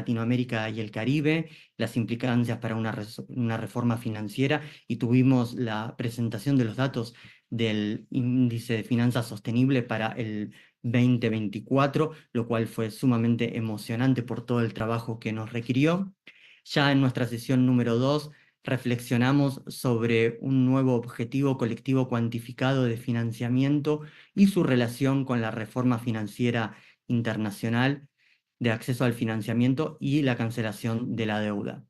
Latinoamérica y el Caribe, las implicancias para una reforma financiera, y tuvimos la presentación de los datos del índice de finanzas sostenible para el 2024, lo cual fue sumamente emocionante por todo el trabajo que nos requirió. Ya en nuestra sesión número 2 reflexionamos sobre un nuevo objetivo colectivo cuantificado de financiamiento y su relación con la reforma financiera internacional de acceso al financiamiento y la cancelación de la deuda.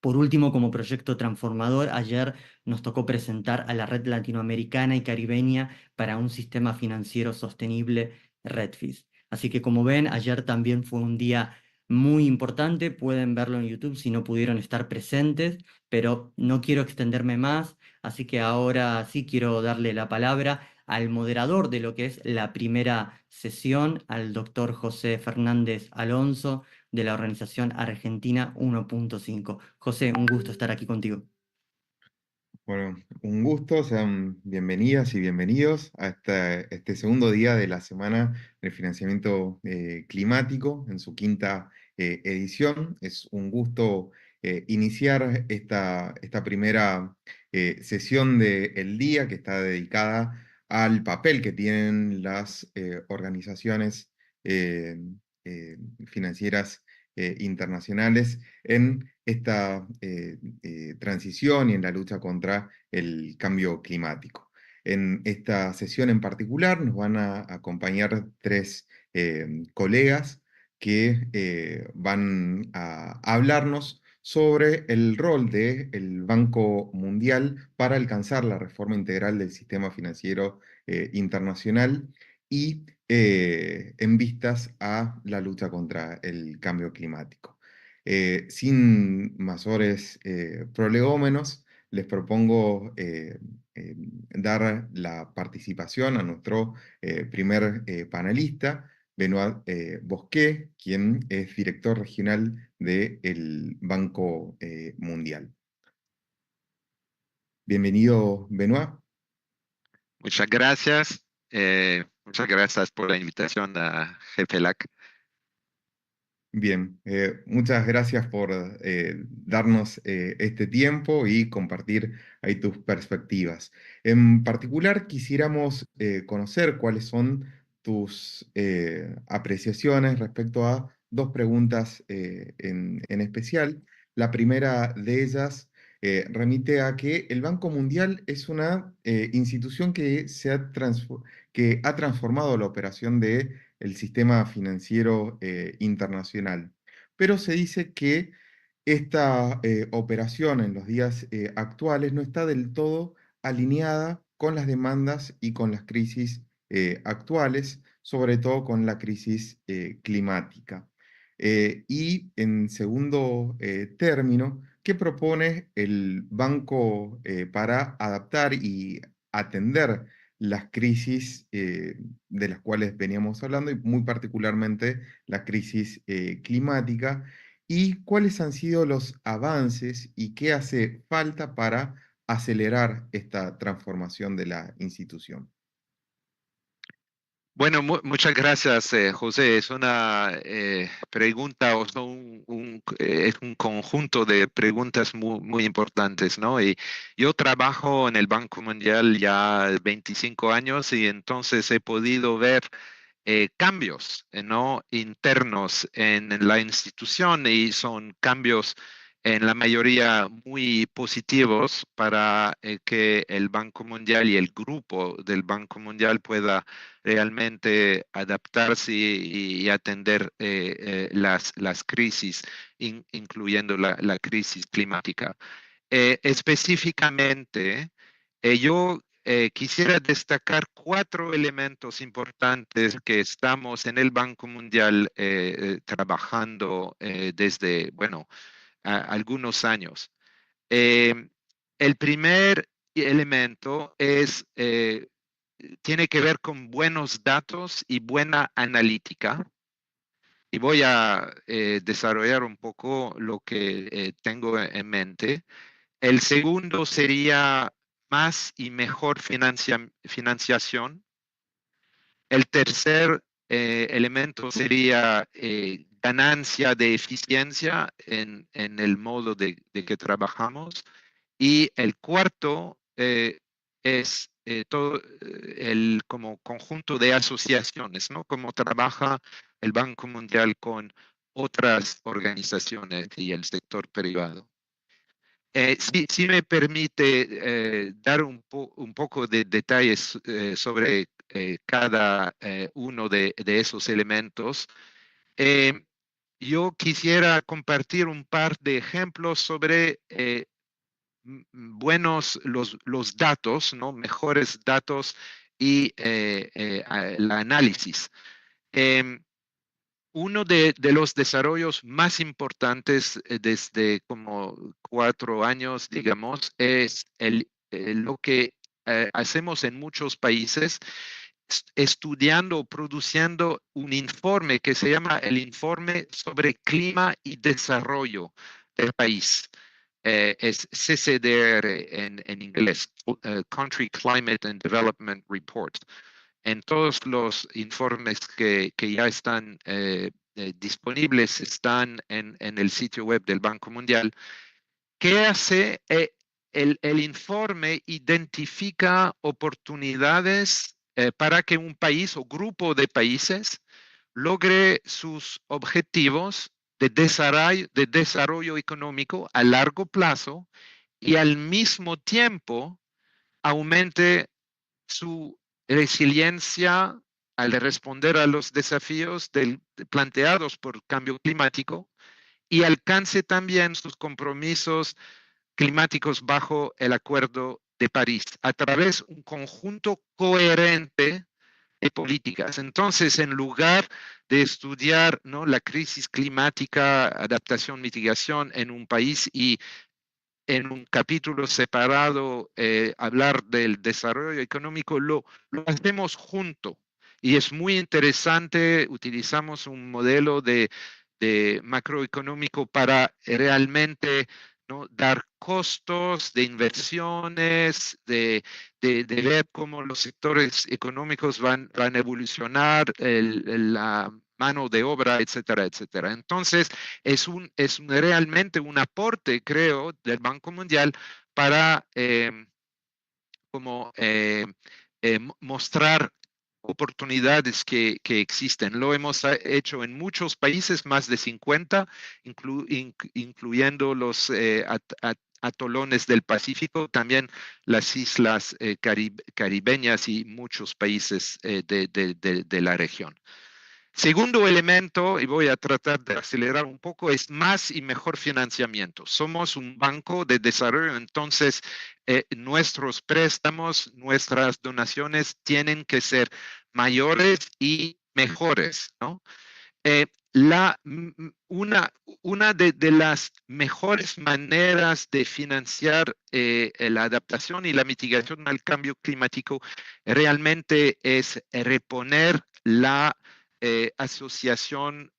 Por último, como proyecto transformador, ayer nos tocó presentar a la Red Latinoamericana y Caribeña para un sistema financiero sostenible, REDFIS. Así que, como ven, ayer también fue un día muy importante. Pueden verlo en YouTube si no pudieron estar presentes, pero no quiero extenderme más, así que ahora sí quiero darle la palabra al moderador de lo que es la primera sesión, al doctor José Fernández Alonso, de la organización Argentina 1.5. José, un gusto estar aquí contigo. Bueno, un gusto, sean bienvenidas y bienvenidos a este segundo día de la Semana del Financiamiento Climático en su quinta edición. Es un gusto iniciar esta primera sesión del día que está dedicada al papel que tienen las organizaciones eh, financieras internacionales en esta transición y en la lucha contra el cambio climático. En esta sesión en particular nos van a acompañar tres colegas que van a hablarnos sobre el rol del Banco Mundial para alcanzar la reforma integral del sistema financiero internacional y en vistas a la lucha contra el cambio climático. Sin mayores prolegómenos, les propongo dar la participación a nuestro primer panelista, Benoit Bosquet, quien es director regional del Banco Mundial. Bienvenido, Benoit. Muchas gracias por la invitación a GFLAC. Bien, muchas gracias por darnos este tiempo y compartir ahí tus perspectivas. En particular, quisiéramos conocer cuáles son tus apreciaciones respecto a dos preguntas en especial. La primera de ellas remite a que el Banco Mundial es una institución que ha transformado la operación de el sistema financiero internacional. Pero se dice que esta operación en los días actuales no está del todo alineada con las demandas y con las crisis actuales, sobre todo con la crisis climática. Y en segundo término, ¿qué propone el banco para adaptar y atender las crisis de las cuales veníamos hablando y muy particularmente la crisis climática? ¿Y cuáles han sido los avances y qué hace falta para acelerar esta transformación de la institución? Bueno, muchas gracias, José. Es una pregunta o es un conjunto de preguntas muy importantes, ¿no? Y yo trabajo en el Banco Mundial ya 25 años y entonces he podido ver cambios, ¿no? Internos en la institución y son cambios en la mayoría muy positivos para que el Banco Mundial y el grupo del Banco Mundial pueda realmente adaptarse y atender las crisis, incluyendo la crisis climática. Específicamente, yo quisiera destacar cuatro elementos importantes que estamos en el Banco Mundial trabajando desde, bueno, algunos años. Eh, el primer elemento tiene que ver con buenos datos y buena analítica. Y voy a desarrollar un poco lo que tengo en mente. El segundo sería más y mejor financiación. El tercer elemento sería ganancia de eficiencia en el modo de que trabajamos. Y el cuarto es todo el como conjunto de asociaciones, ¿no? Cómo trabaja el Banco Mundial con otras organizaciones y el sector privado. Si me permite dar un poco de detalles sobre cada uno de esos elementos, yo quisiera compartir un par de ejemplos sobre buenos los datos, ¿no? Mejores datos y el análisis. Uno de los desarrollos más importantes desde como 4 años, digamos, es lo que hacemos en muchos países, estudiando, produciendo un informe que se llama el Informe sobre Clima y Desarrollo del país. Es CCDR en inglés, Country Climate and Development Report. En todos los informes que ya están disponibles, están en el sitio web del Banco Mundial. ¿Qué hace? El informe identifica oportunidades para que un país o grupo de países logre sus objetivos de desarrollo económico a largo plazo y al mismo tiempo aumente su resiliencia al responder a los desafíos planteados por cambio climático y alcance también sus compromisos climáticos bajo el Acuerdo de París a través de un conjunto coherente de políticas. Entonces, en lugar de estudiar, ¿no?, la crisis climática, adaptación, mitigación en un país y en un capítulo separado hablar del desarrollo económico, lo hacemos junto. Y es muy interesante, utilizamos un modelo de macroeconómico para realmente, ¿no?, dar costos de inversiones, de ver cómo los sectores económicos van a evolucionar, la mano de obra, etcétera, etcétera. Entonces, es realmente un aporte, creo, del Banco Mundial para mostrar oportunidades que existen. Lo hemos hecho en muchos países, más de 50, incluyendo los atolones del Pacífico, también las islas caribeñas y muchos países de la región. Segundo elemento, y voy a tratar de acelerar un poco, es más y mejor financiamiento. Somos un banco de desarrollo, entonces nuestros préstamos, nuestras donaciones tienen que ser mayores y mejores, ¿no? Una de las mejores maneras de financiar la adaptación y la mitigación al cambio climático realmente es reponer la Asociación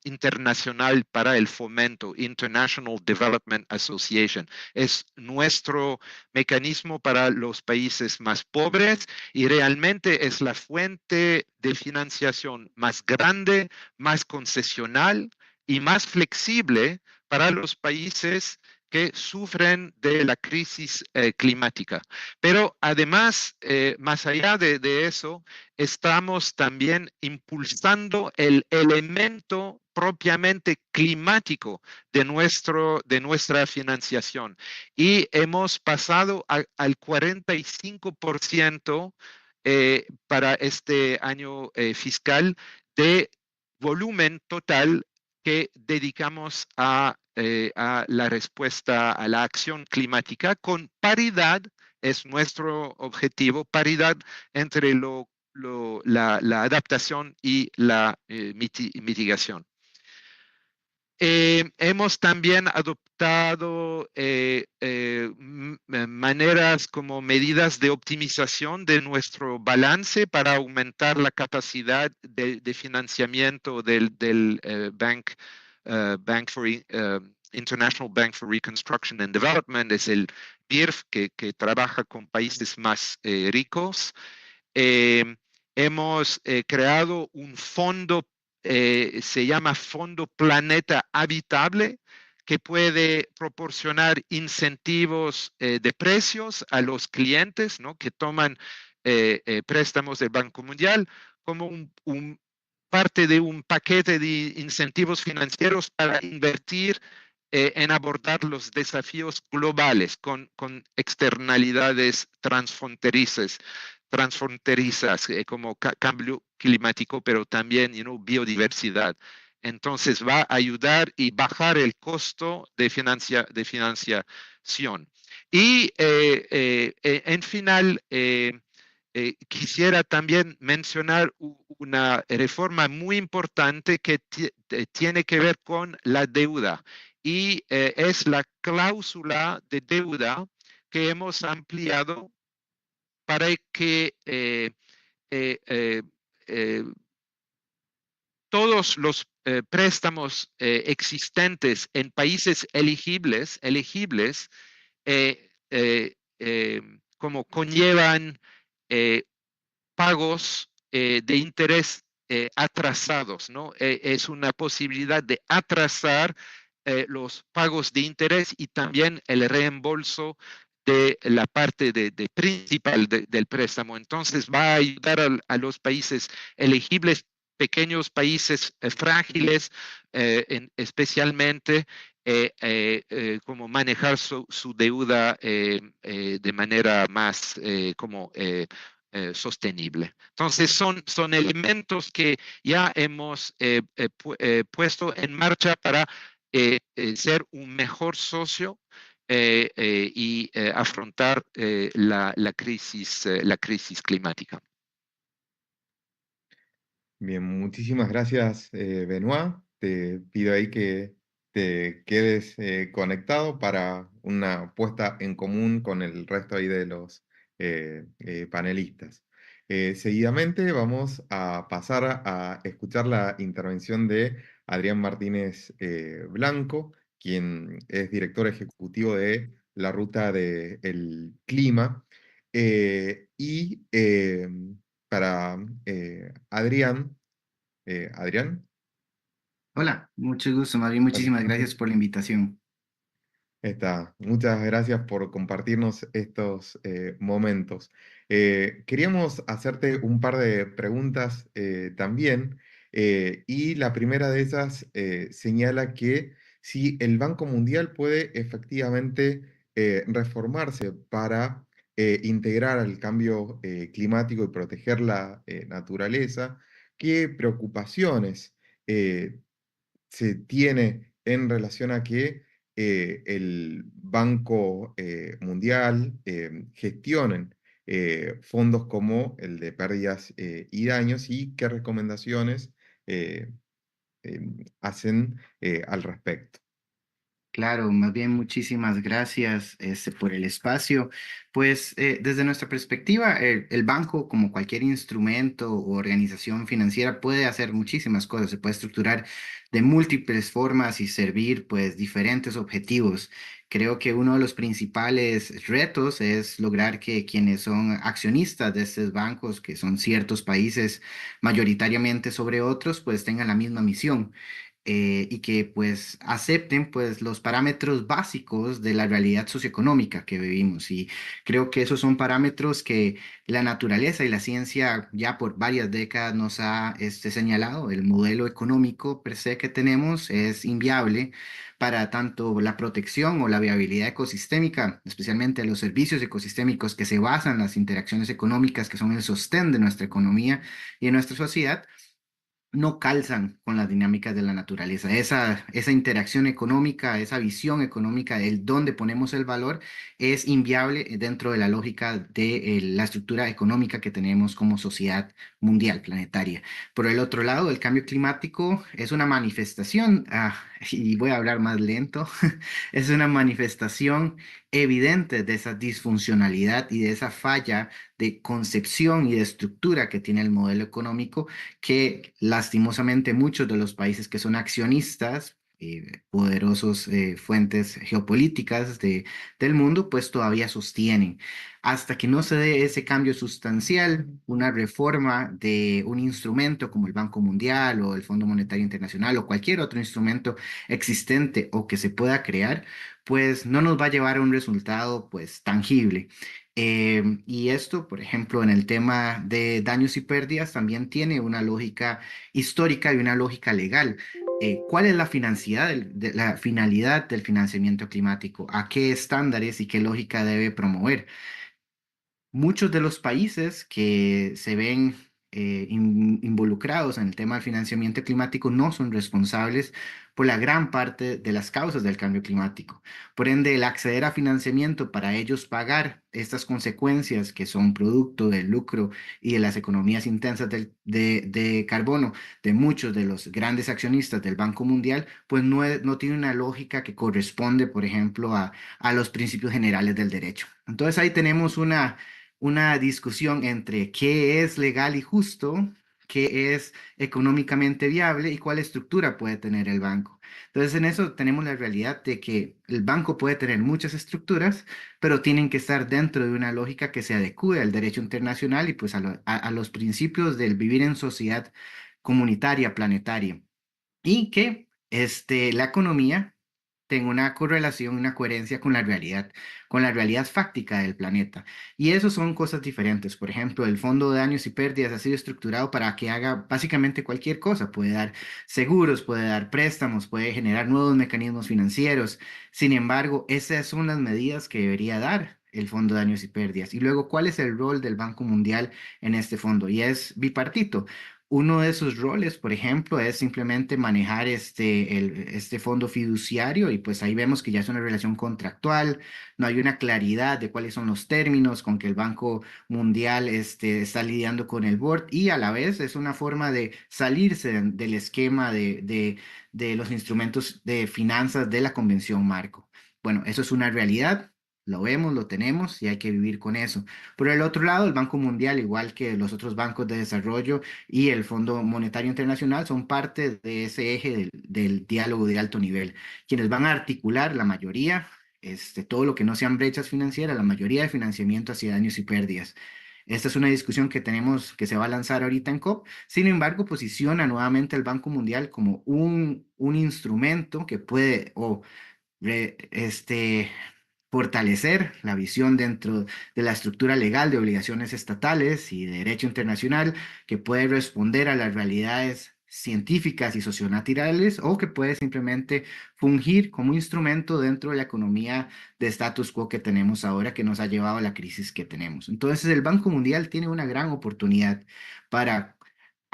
Internacional para el Fomento, International Development Association. Es nuestro mecanismo para los países más pobres y realmente es la fuente de financiación más grande, más concesional y más flexible para los países que sufren de la crisis climática. Pero además, más allá de eso, estamos también impulsando el elemento propiamente climático de nuestra financiación. Y hemos pasado al 45% para este año fiscal de volumen total que dedicamos a la respuesta a la acción climática con paridad, es nuestro objetivo, paridad entre la adaptación y la mitigación. Hemos también adoptado maneras como medidas de optimización de nuestro balance para aumentar la capacidad de financiamiento del International Bank for Reconstruction and Development, es el BIRF que trabaja con países más ricos. Hemos creado un fondo se llama Fondo Planeta Habitable, que puede proporcionar incentivos de precios a los clientes, ¿no? Que toman préstamos del Banco Mundial como parte de un paquete de incentivos financieros para invertir en abordar los desafíos globales con externalidades transfronterizas como cambio climático, pero también biodiversidad. Entonces va a ayudar y bajar el costo de financiación. Y en final, quisiera también mencionar una reforma muy importante que tiene que ver con la deuda y es la cláusula de deuda que hemos ampliado para que eh, eh, eh, todos los préstamos existentes en países elegibles como conllevan eh, pagos de interés atrasados, ¿no? Es una posibilidad de atrasar los pagos de interés y también el reembolso de la parte de principal del préstamo. Entonces va a ayudar los países elegibles, pequeños países frágiles, especialmente como manejar su deuda de manera más sostenible. Entonces son elementos que ya hemos puesto en marcha para ser un mejor socio y afrontar la crisis climática. Bien, muchísimas gracias, Benoit. Te pido ahí que te quedes conectado para una puesta en común con el resto ahí de los panelistas. Seguidamente vamos a pasar a escuchar la intervención de Adrián Martínez Blanco, quien es director ejecutivo de la Ruta del Clima. Y para Adrián, Adrián, Hola, mucho gusto, más bien bueno, muchísimas gracias por la invitación. muchas gracias por compartirnos estos momentos. Queríamos hacerte un par de preguntas también, y la primera de esas señala que si el Banco Mundial puede efectivamente reformarse para integrar al cambio climático y proteger la naturaleza, ¿qué preocupaciones eh, se tiene en relación a que el Banco Mundial gestionen fondos como el de pérdidas y daños, y qué recomendaciones eh, hacen al respecto? Claro, más bien muchísimas gracias por el espacio. Pues desde nuestra perspectiva, el banco, como cualquier instrumento o organización financiera, puede hacer muchísimas cosas. Se puede estructurar de múltiples formas y servir pues diferentes objetivos. Creo que uno de los principales retos es lograr que quienes son accionistas de estos bancos, que son ciertos países mayoritariamente sobre otros, pues tengan la misma misión y que pues acepten pues los parámetros básicos de la realidad socioeconómica que vivimos. Y creo que esos son parámetros que la naturaleza y la ciencia ya por varias décadas nos ha señalado. El modelo económico per se que tenemos es inviable para tanto la protección o la viabilidad ecosistémica, especialmente los servicios ecosistémicos que se basan en las interacciones económicas que son el sostén de nuestra economía y de nuestra sociedad, no calzan con las dinámicas de la naturaleza. Esa interacción económica, esa visión económica del dónde ponemos el valor es inviable dentro de la lógica de la estructura económica que tenemos como sociedad mundial, planetaria. Por el otro lado, el cambio climático es una manifestación, y voy a hablar más lento, es una manifestación evidente de esa disfuncionalidad y de esa falla de concepción y de estructura que tiene el modelo económico, que lastimosamente muchos de los países que son accionistas poderosos fuentes geopolíticas del mundo, pues todavía sostienen. Hasta que no se dé ese cambio sustancial, una reforma de un instrumento como el Banco Mundial o el Fondo Monetario Internacional o cualquier otro instrumento existente o que se pueda crear, pues no nos va a llevar a un resultado pues tangible. Y esto, por ejemplo, en el tema de daños y pérdidas, también tiene una lógica histórica y una lógica legal. ¿Cuál es la la finalidad del financiamiento climático? ¿A qué estándares y qué lógica debe promover? Muchos de los países que se ven involucrados en el tema del financiamiento climático no son responsables por la gran parte de las causas del cambio climático. Por ende, el acceder a financiamiento para ellos pagar estas consecuencias que son producto del lucro y de las economías intensas de carbono de muchos de los grandes accionistas del Banco Mundial, pues no tiene una lógica que corresponde, por ejemplo, a los principios generales del derecho. Entonces ahí tenemos una discusión entre qué es legal y justo, qué es económicamente viable y cuál estructura puede tener el banco. Entonces, en eso tenemos la realidad de que el banco puede tener muchas estructuras, pero tienen que estar dentro de una lógica que se adecue al derecho internacional y pues a los principios del vivir en sociedad comunitaria, planetaria y que la economía tenga una correlación, una coherencia con la realidad fáctica del planeta. Y eso son cosas diferentes. Por ejemplo, el Fondo de Daños y Pérdidas ha sido estructurado para que haga básicamente cualquier cosa. Puede dar seguros, puede dar préstamos, puede generar nuevos mecanismos financieros. Sin embargo, esas son las medidas que debería dar el Fondo de Daños y Pérdidas. Y luego, ¿cuál es el rol del Banco Mundial en este fondo? Y es bipartito. Uno de sus roles, por ejemplo, es simplemente manejar este fondo fiduciario y pues ahí vemos que ya es una relación contractual, no hay una claridad de cuáles son los términos con que el Banco Mundial está lidiando con el board y a la vez es una forma de salirse del esquema de los instrumentos de finanzas de la Convención Marco. Bueno, eso es una realidad. Lo vemos, lo tenemos y hay que vivir con eso. Por el otro lado, el Banco Mundial, igual que los otros bancos de desarrollo, y el Fondo Monetario Internacional son parte de ese eje del diálogo de alto nivel, quienes van a articular la mayoría, todo lo que no sean brechas financieras, la mayoría de financiamiento hacia daños y pérdidas. Esta es una discusión que tenemos, que se va a lanzar ahorita en COP. Sin embargo, posiciona nuevamente al Banco Mundial como un instrumento que puede fortalecer la visión dentro de la estructura legal de obligaciones estatales y de derecho internacional que puede responder a las realidades científicas y socionaturales o que puede simplemente fungir como instrumento dentro de la economía de status quo que tenemos ahora que nos ha llevado a la crisis que tenemos. Entonces el Banco Mundial tiene una gran oportunidad para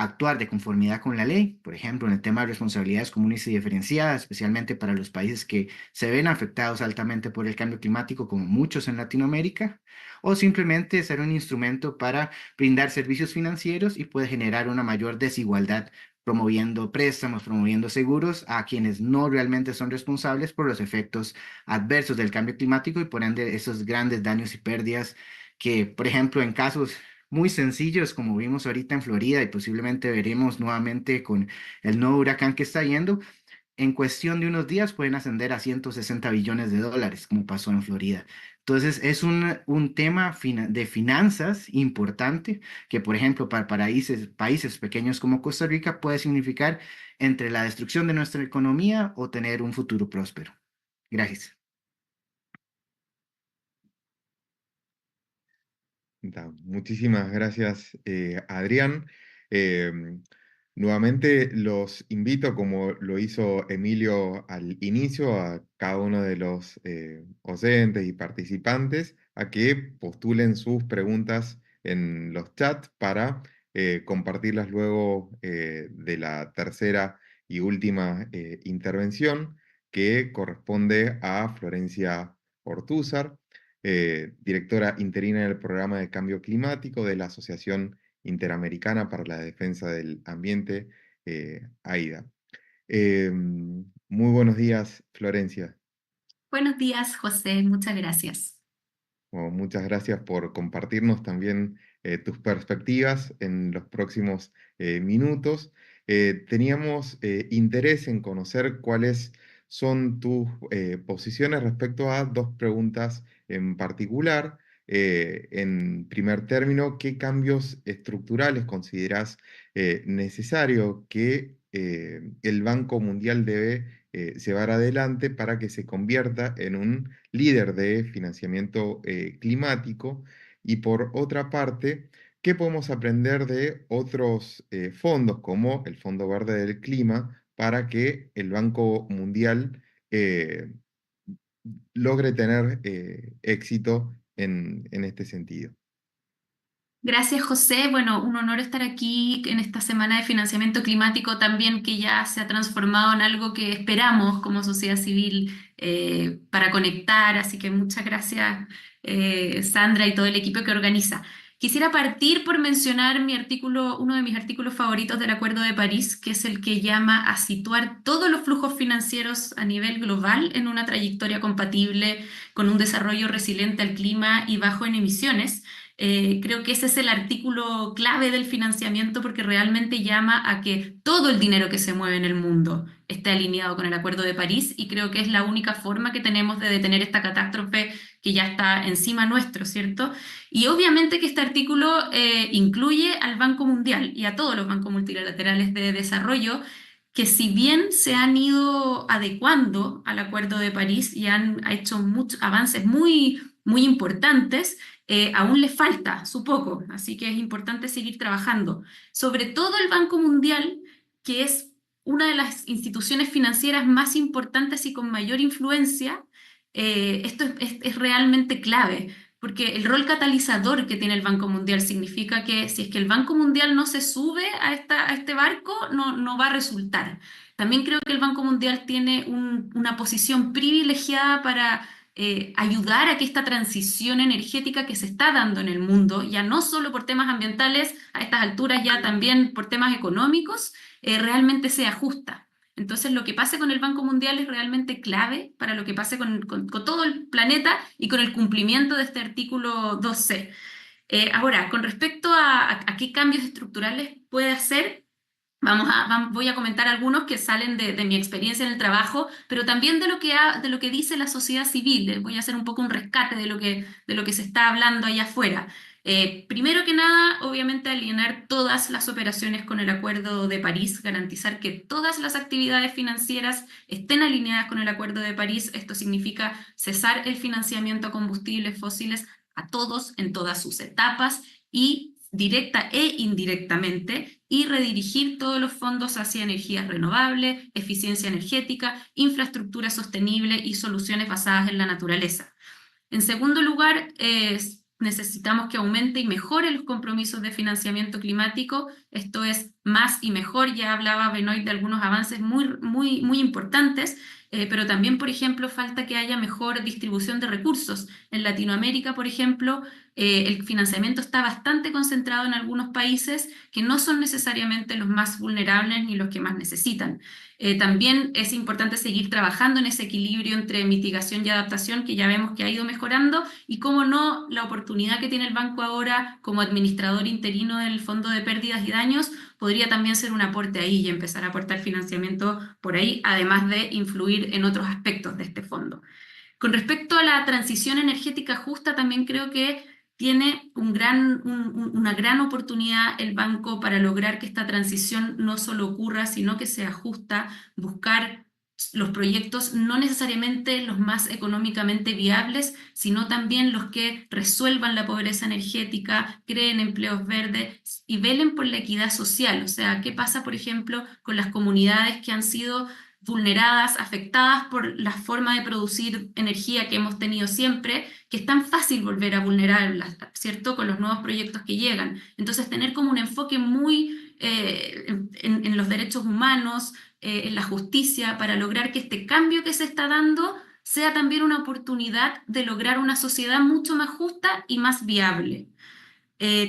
actuar de conformidad con la ley, por ejemplo, en el tema de responsabilidades comunes y diferenciadas, especialmente para los países que se ven afectados altamente por el cambio climático, como muchos en Latinoamérica, o simplemente ser un instrumento para brindar servicios financieros y puede generar una mayor desigualdad, promoviendo préstamos, promoviendo seguros a quienes no realmente son responsables por los efectos adversos del cambio climático y por ende esos grandes daños y pérdidas que, por ejemplo, en casos muy sencillos, como vimos ahorita en Florida y posiblemente veremos nuevamente con el nuevo huracán que está yendo, en cuestión de unos días pueden ascender a 160 billones de dólares, como pasó en Florida. Entonces, es un tema de finanzas importante que, por ejemplo, para países pequeños como Costa Rica puede significar entre la destrucción de nuestra economía o tener un futuro próspero. Gracias. Muchísimas gracias, Adrián. Em, Nuevamente los invito, como lo hizo Emilio al inicio, a cada uno de los oyentes y participantes a que postulen sus preguntas en los chats para compartirlas luego de la tercera y última intervención que corresponde a Florencia Ortúzar, directora interina del Programa de Cambio Climático de la Asociación Interamericana para la Defensa del Ambiente, AIDA. Muy buenos días, Florencia. Buenos días, José. Muchas gracias. Bueno, muchas gracias por compartirnos también tus perspectivas en los próximos minutos. teníamos interés en conocer cuáles son tus posiciones respecto a dos preguntas en particular. En primer término, ¿qué cambios estructurales consideras necesario que el Banco Mundial debe llevar adelante para que se convierta en un líder de financiamiento climático? Y por otra parte, ¿qué podemos aprender de otros fondos como el Fondo Verde del Clima para que el Banco Mundial eh, logre tener éxito en este sentido? Gracias, José. Bueno, un honor estar aquí en esta semana de financiamiento climático también, que ya se ha transformado en algo que esperamos como sociedad civil para conectar. Así que muchas gracias, Sandra, y todo el equipo que organiza. Quisiera partir por mencionar mi artículo, uno de mis artículos favoritos del Acuerdo de París, que es el que llama a situar todos los flujos financieros a nivel global en una trayectoria compatible con un desarrollo resiliente al clima y bajo en emisiones. Creo que ese es el artículo clave del financiamiento porque realmente llama a que todo el dinero que se mueve en el mundo esté alineado con el Acuerdo de París, y creo que es la única forma que tenemos de detener esta catástrofe que ya está encima nuestro, ¿cierto? Y obviamente que este artículo incluye al Banco Mundial y a todos los bancos multilaterales de desarrollo, que si bien se han ido adecuando al Acuerdo de París y han hecho muchos avances muy importantes, aún le falta su poco, así que es importante seguir trabajando. Sobre todo el Banco Mundial, que es una de las instituciones financieras más importantes y con mayor influencia. Esto es realmente clave, porque el rol catalizador que tiene el Banco Mundial significa que si es que el Banco Mundial no se sube a este barco, no va a resultar. También creo que el Banco Mundial tiene una posición privilegiada para ayudar a que esta transición energética que se está dando en el mundo, ya no solo por temas ambientales, a estas alturas ya también por temas económicos, realmente sea justa. Entonces, lo que pase con el Banco Mundial es realmente clave para lo que pase con todo el planeta y con el cumplimiento de este artículo 2C. Ahora, con respecto a qué cambios estructurales puede hacer, voy a comentar algunos que salen de mi experiencia en el trabajo, pero también de lo que dice la sociedad civil. Voy a hacer un poco un rescate de lo que se está hablando allá afuera. Primero que nada, obviamente, alinear todas las operaciones con el Acuerdo de París, garantizar que todas las actividades financieras estén alineadas con el Acuerdo de París. Esto significa cesar el financiamiento a combustibles fósiles a todos en todas sus etapas y directa e indirectamente, y redirigir todos los fondos hacia energías renovables, eficiencia energética, infraestructura sostenible y soluciones basadas en la naturaleza. En segundo lugar, necesitamos que aumente y mejore los compromisos de financiamiento climático. Esto es más y mejor. Ya hablaba Benoit de algunos avances muy importantes, pero también, por ejemplo, falta que haya mejor distribución de recursos. En Latinoamérica, por ejemplo, el financiamiento está bastante concentrado en algunos países que no son necesariamente los más vulnerables ni los que más necesitan. También es importante seguir trabajando en ese equilibrio entre mitigación y adaptación, que ya vemos que ha ido mejorando, y cómo no, la oportunidad que tiene el banco ahora como administrador interino del Fondo de Pérdidas y Daños podría también ser un aporte ahí y empezar a aportar financiamiento por ahí, además de influir en otros aspectos de este fondo. Con respecto a la transición energética justa, también creo que tiene una gran oportunidad el banco para lograr que esta transición no solo ocurra, sino que sea justa, buscar los proyectos no necesariamente los más económicamente viables, sino también los que resuelvan la pobreza energética, creen empleos verdes y velen por la equidad social. O sea, ¿qué pasa, por ejemplo, con las comunidades que han sido vulneradas, afectadas por la forma de producir energía que hemos tenido siempre, que es tan fácil volver a vulnerarlas, ¿cierto? Con los nuevos proyectos que llegan. Entonces, tener como un enfoque muy en los derechos humanos, en la justicia, para lograr que este cambio que se está dando sea también una oportunidad de lograr una sociedad mucho más justa y más viable.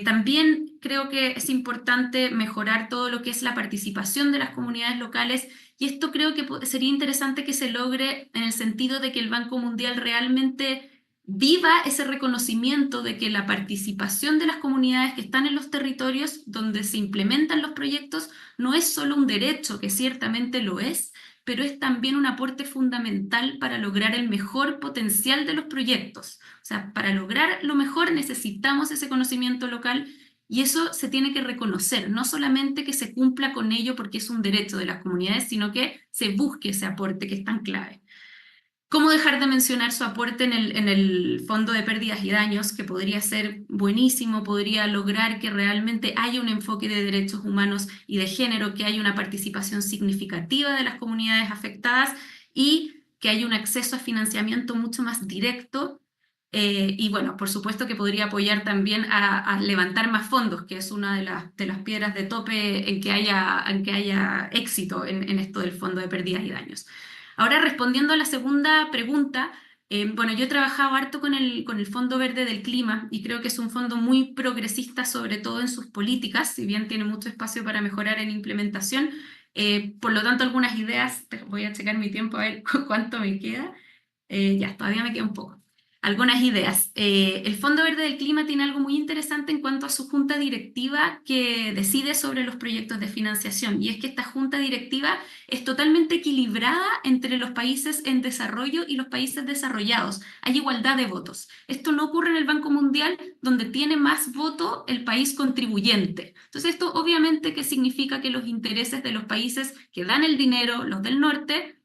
También creo que es importante mejorar todo lo que es la participación de las comunidades locales, y esto creo que sería interesante que se logre en el sentido de que el Banco Mundial realmente viva ese reconocimiento de que la participación de las comunidades que están en los territorios donde se implementan los proyectos no es solo un derecho, que ciertamente lo es, pero es también un aporte fundamental para lograr el mejor potencial de los proyectos. O sea, para lograr lo mejor necesitamos ese conocimiento local y eso se tiene que reconocer, no solamente que se cumpla con ello porque es un derecho de las comunidades, sino que se busque ese aporte que es tan clave. ¿Cómo dejar de mencionar su aporte en el Fondo de Pérdidas y Daños, que podría ser buenísimo, podría lograr que realmente haya un enfoque de derechos humanos y de género, que haya una participación significativa de las comunidades afectadas y que haya un acceso a financiamiento mucho más directo? Y bueno, por supuesto que podría apoyar también a levantar más fondos, que es una de las piedras de tope en que haya éxito en esto del Fondo de Pérdidas y Daños. Ahora, respondiendo a la segunda pregunta, bueno, yo he trabajado harto con el Fondo Verde del Clima y creo que es un fondo muy progresista, sobre todo en sus políticas, si bien tiene mucho espacio para mejorar en implementación. Por lo tanto, algunas ideas, voy a checar mi tiempo a ver cuánto me queda. Ya, todavía me queda un poco. Algunas ideas. El Fondo Verde del Clima tiene algo muy interesante en cuanto a su junta directiva que decide sobre los proyectos de financiación, y es que esta junta directiva es totalmente equilibrada entre los países en desarrollo y los países desarrollados. Hay igualdad de votos. Esto no ocurre en el Banco Mundial, donde tiene más voto el país contribuyente. Entonces, esto obviamente que significa que los intereses de los países que dan el dinero, los del norte,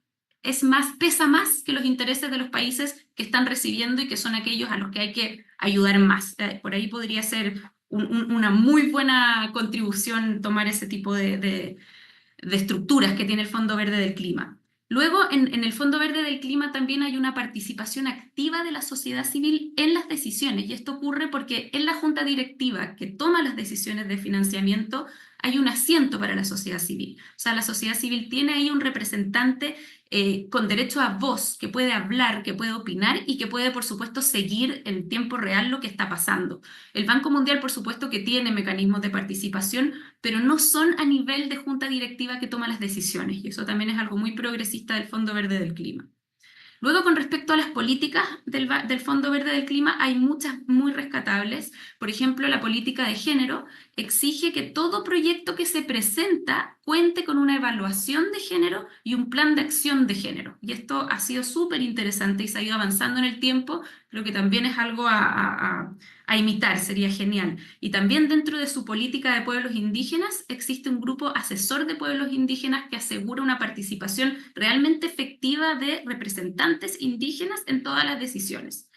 pesa más que los intereses de los países que están recibiendo y que son aquellos a los que hay que ayudar más. Por ahí podría ser una muy buena contribución tomar ese tipo de estructuras que tiene el Fondo Verde del Clima. Luego, en el Fondo Verde del Clima también hay una participación activa de la sociedad civil en las decisiones, y esto ocurre porque en la junta directiva que toma las decisiones de financiamiento hay un asiento para la sociedad civil. O sea, la sociedad civil tiene ahí un representante con derecho a voz, que puede hablar, que puede opinar y que puede, por supuesto, seguir en tiempo real lo que está pasando. El Banco Mundial, por supuesto, que tiene mecanismos de participación, pero no son a nivel de junta directiva que toma las decisiones, y eso también es algo muy progresista del Fondo Verde del Clima. Luego, con respecto a las políticas del Fondo Verde del Clima, hay muchas muy rescatables. Por ejemplo, la política de género exige que todo proyecto que se presenta cuente con una evaluación de género y un plan de acción de género. Y esto ha sido súper interesante y se ha ido avanzando en el tiempo, creo que también es algo a imitar, sería genial. Y también dentro de su política de pueblos indígenas existe un grupo asesor de pueblos indígenas que asegura una participación realmente efectiva de representantes indígenas en todas las decisiones.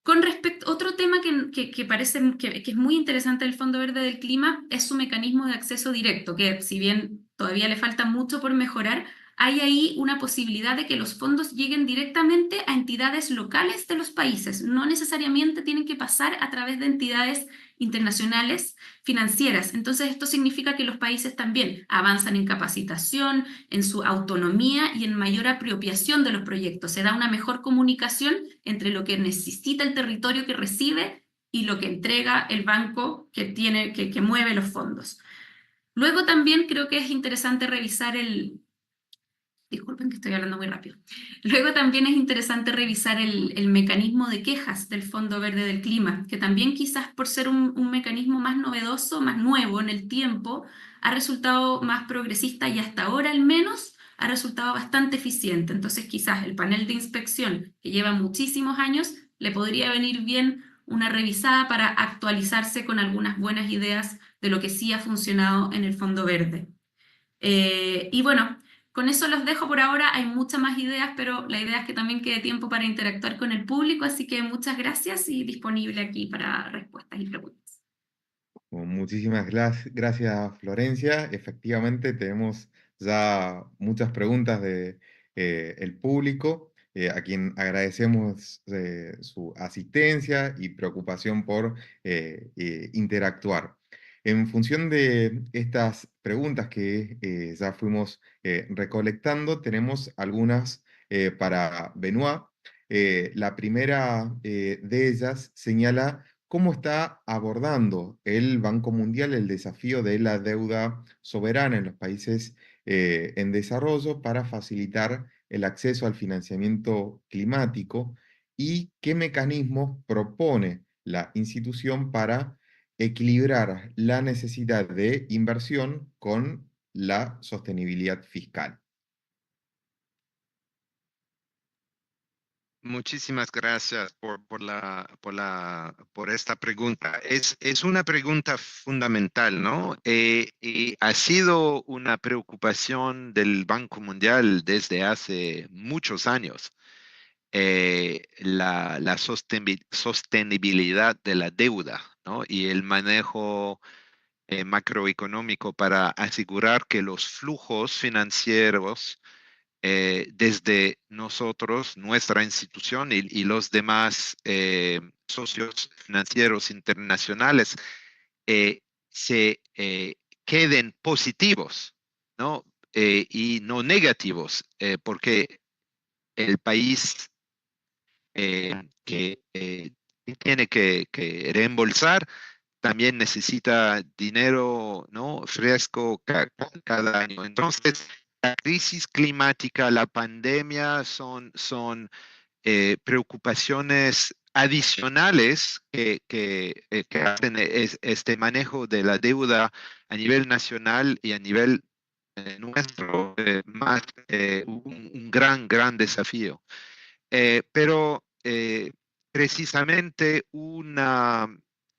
Con respecto, otro tema que parece que es muy interesante del Fondo Verde del Clima es su mecanismo de acceso directo, que si bien todavía le falta mucho por mejorar, hay ahí una posibilidad de que los fondos lleguen directamente a entidades locales de los países. No necesariamente tienen que pasar a través de entidades internacionales financieras. Entonces, esto significa que los países también avanzan en capacitación, en su autonomía y en mayor apropiación de los proyectos. Se da una mejor comunicación entre lo que necesita el territorio que recibe y lo que entrega el banco que mueve los fondos. Luego también creo que es interesante revisar Disculpen que estoy hablando muy rápido. Luego también es interesante revisar el mecanismo de quejas del Fondo Verde del Clima, que también quizás por ser un mecanismo más novedoso, más nuevo en el tiempo, ha resultado más progresista y hasta ahora al menos ha resultado bastante eficiente. Entonces quizás el panel de inspección, que lleva muchísimos años, le podría venir bien una revisada para actualizarse con algunas buenas ideas de lo que sí ha funcionado en el Fondo Verde. Y bueno, con eso los dejo por ahora. Hay muchas más ideas, pero la idea es que también quede tiempo para interactuar con el público, así que muchas gracias y disponible aquí para respuestas y preguntas. Muchísimas gracias, Florencia. Efectivamente, tenemos ya muchas preguntas de el público, a quien agradecemos su asistencia y preocupación por interactuar. En función de estas preguntas que ya fuimos recolectando, tenemos algunas para Benoit. La primera de ellas señala cómo está abordando el Banco Mundial el desafío de la deuda soberana en los países en desarrollo para facilitar el acceso al financiamiento climático y qué mecanismos propone la institución para equilibrar la necesidad de inversión con la sostenibilidad fiscal. Muchísimas gracias por esta pregunta. Es una pregunta fundamental, ¿no? Y ha sido una preocupación del Banco Mundial desde hace muchos años. La sostenibilidad de la deuda, ¿no? Y el manejo macroeconómico para asegurar que los flujos financieros desde nosotros, nuestra institución y los demás socios financieros internacionales se queden positivos, ¿no? Y no negativos, porque el país que tiene que reembolsar también necesita dinero, ¿no? Fresco cada año. Entonces, la crisis climática, la pandemia son preocupaciones adicionales que hacen este manejo de la deuda a nivel nacional y a nivel nuestro más un gran desafío. Pero precisamente una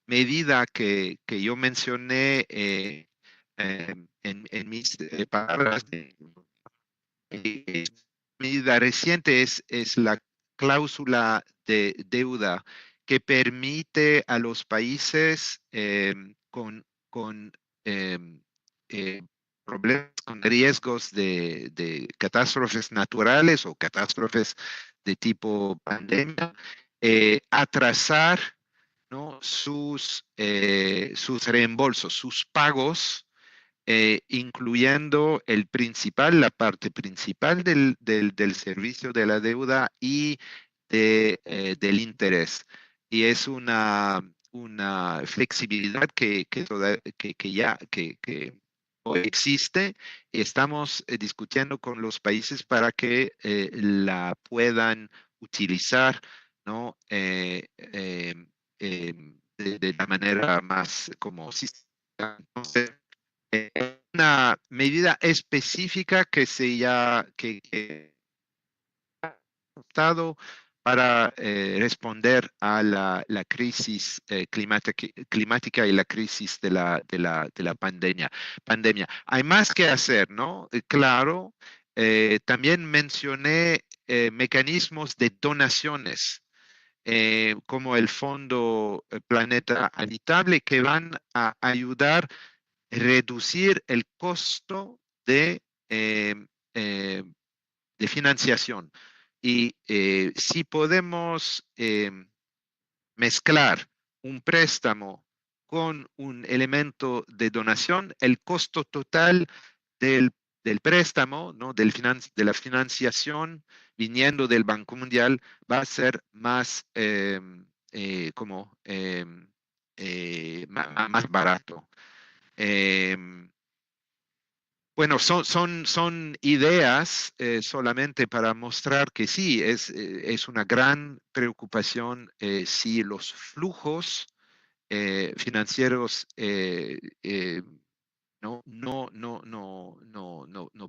medida que yo mencioné en mis palabras, medida reciente es la cláusula de deuda que permite a los países con em, eh, problemas, con riesgos de catástrofes naturales o catástrofes de tipo pandemia, atrasar, ¿no? sus reembolsos, sus pagos, incluyendo la parte principal del servicio de la deuda y del interés. Y es una flexibilidad que ya hoy existe. Estamos discutiendo con los países para que la puedan utilizar, ¿no? De la manera más como sistémica. Entonces, una medida específica que ha adoptado para responder a la crisis climática y la crisis de la pandemia. Hay más que hacer, ¿no? Claro, también mencioné mecanismos de donaciones. Como el Fondo Planeta Habitable, que van a ayudar reducir el costo eh, eh, de financiación. Y si podemos mezclar un préstamo con un elemento de donación, el costo total del, del préstamo, ¿no? De la financiación viniendo del Banco Mundial va a ser más más barato. Em, bueno, son ideas solamente para mostrar que sí, es una gran preocupación si los flujos financieros no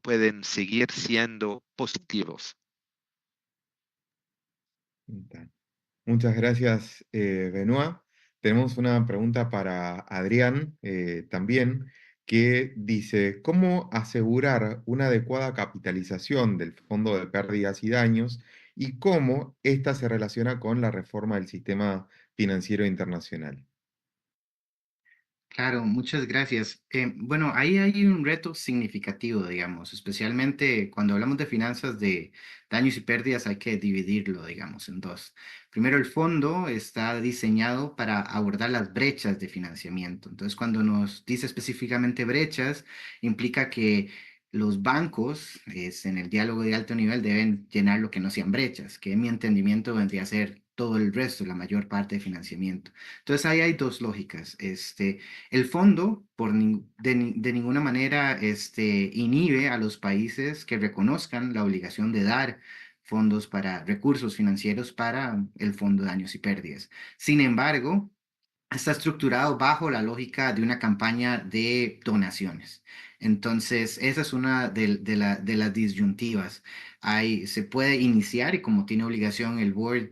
pueden seguir siendo positivos. Muchas gracias, Benoit. Tenemos una pregunta para Adrián también, que dice, ¿cómo asegurar una adecuada capitalización del Fondo de Pérdidas y Daños y cómo ésta se relaciona con la reforma del sistema financiero internacional? Claro, muchas gracias. Bueno, ahí hay un reto significativo, digamos, especialmente cuando hablamos de finanzas de daños y pérdidas, hay que dividirlo, digamos, en dos. Primero, el fondo está diseñado para abordar las brechas de financiamiento. Entonces, cuando nos dice específicamente brechas, implica que los bancos, en el diálogo de alto nivel, deben llenar lo que no sean brechas, que en mi entendimiento vendría a ser todo el resto, la mayor parte de financiamiento. Entonces, ahí hay dos lógicas. El fondo, de ninguna manera, inhibe a los países que reconozcan la obligación de dar fondos para recursos financieros para el Fondo de Daños y Pérdidas. Sin embargo, está estructurado bajo la lógica de una campaña de donaciones. Entonces, esa es una de las disyuntivas. Se puede iniciar, y como tiene obligación el board,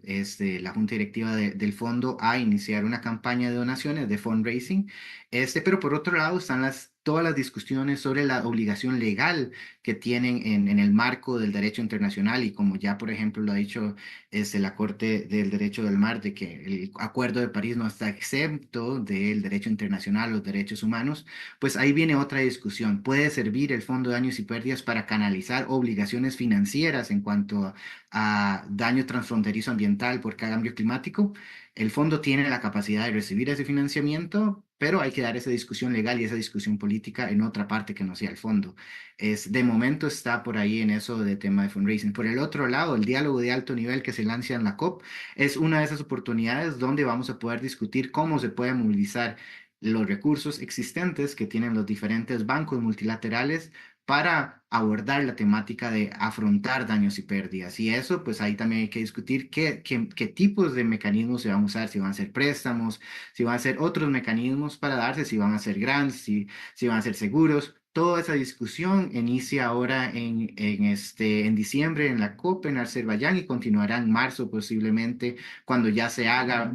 la junta directiva del fondo, a iniciar una campaña de donaciones, de fundraising. Pero por otro lado están todas las discusiones sobre la obligación legal que tienen en el marco del derecho internacional, y como ya, por ejemplo, lo ha dicho la Corte del Derecho del Mar, de que el Acuerdo de París no está exento del derecho internacional, los derechos humanos. Pues ahí viene otra discusión. ¿Puede servir el Fondo de Daños y Pérdidas para canalizar obligaciones financieras en cuanto a daño transfronterizo ambiental por cambio climático? El fondo tiene la capacidad de recibir ese financiamiento, pero hay que dar esa discusión legal y esa discusión política en otra parte que no sea el fondo. De momento está por ahí en eso de tema de fundraising. Por el otro lado, el diálogo de alto nivel que se lanza en la COP es una de esas oportunidades donde vamos a poder discutir cómo se puede movilizar los recursos existentes que tienen los diferentes bancos multilaterales para abordar la temática de afrontar daños y pérdidas. Y eso, pues ahí también hay que discutir qué tipos de mecanismos se van a usar, si van a ser préstamos, si van a ser otros mecanismos para darse, si van a ser grants, si van a ser seguros. Toda esa discusión inicia ahora en diciembre en la COP en Azerbaiyán, y continuará en marzo posiblemente, cuando ya se haga